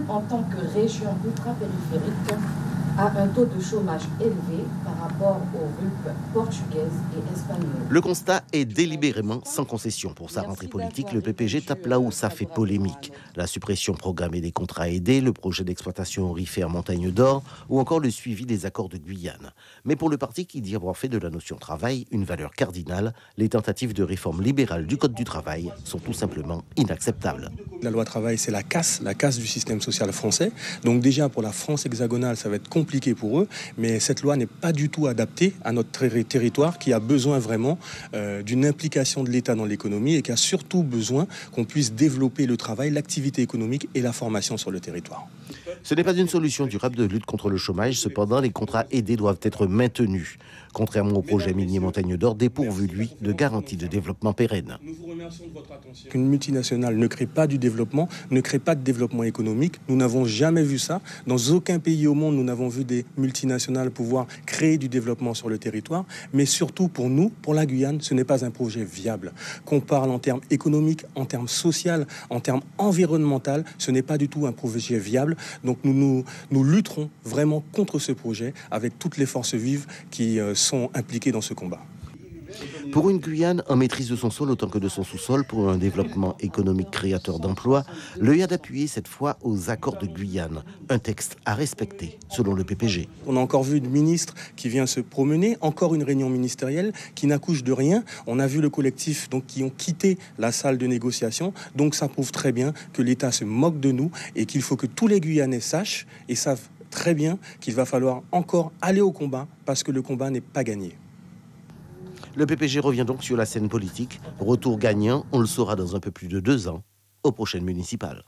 en tant que région ultra-périphérique, a un taux de chômage élevé par rapport aux RUP portugaises et espagnoles. Le constat est délibérément sans concession. Pour sa rentrée politique, le PPG tape là où ça fait polémique. La suppression programmée des contrats aidés, le projet d'exploitation aurifère Montagne d'Or ou encore le suivi des accords de Guyane. Mais pour le parti qui dit avoir fait de la notion travail une valeur cardinale, les tentatives de réforme libérale du Code du travail sont tout simplement inacceptables. La loi travail, c'est la casse du système social français. Donc déjà, pour la France hexagonale, ça va être compliqué pour eux, mais cette loi n'est pas du tout adaptée à notre territoire qui a besoin vraiment d'une implication de l'État dans l'économie et qui a surtout besoin qu'on puisse développer le travail, l'activité économique et la formation sur le territoire. Ce n'est pas une solution durable de lutte contre le chômage. Cependant, les contrats aidés doivent être maintenus, contrairement au projet minier Montagne d'Or, dépourvu, lui, de garanties de développement pérenne. Nous vous remercions de votre attention. Qu'une multinationale ne crée pas du développement, ne crée pas de développement économique. Nous n'avons jamais vu ça. Dans aucun pays au monde, nous n'avons vu des multinationales pouvoir créer du développement sur le territoire. Mais surtout pour nous, pour la Guyane, ce n'est pas un projet viable. Qu'on parle en termes économiques, en termes sociaux, en termes environnementaux, ce n'est pas du tout un projet viable. Donc nous lutterons vraiment contre ce projet avec toutes les forces vives qui sont impliquées dans ce combat. Pour une Guyane en maîtrise de son sol autant que de son sous-sol, pour un développement économique créateur d'emplois, le YAD appuyé cette fois aux accords de Guyane, un texte à respecter selon le PPG. On a encore vu une ministre qui vient se promener, encore une réunion ministérielle qui n'accouche de rien. On a vu le collectif qui ont quitté la salle de négociation. Donc ça prouve très bien que l'État se moque de nous et qu'il faut que tous les Guyanais sachent et savent très bien qu'il va falloir encore aller au combat parce que le combat n'est pas gagné. Le PPG revient donc sur la scène politique. Retour gagnant, on le saura dans un peu plus de 2 ans, aux prochaines municipales.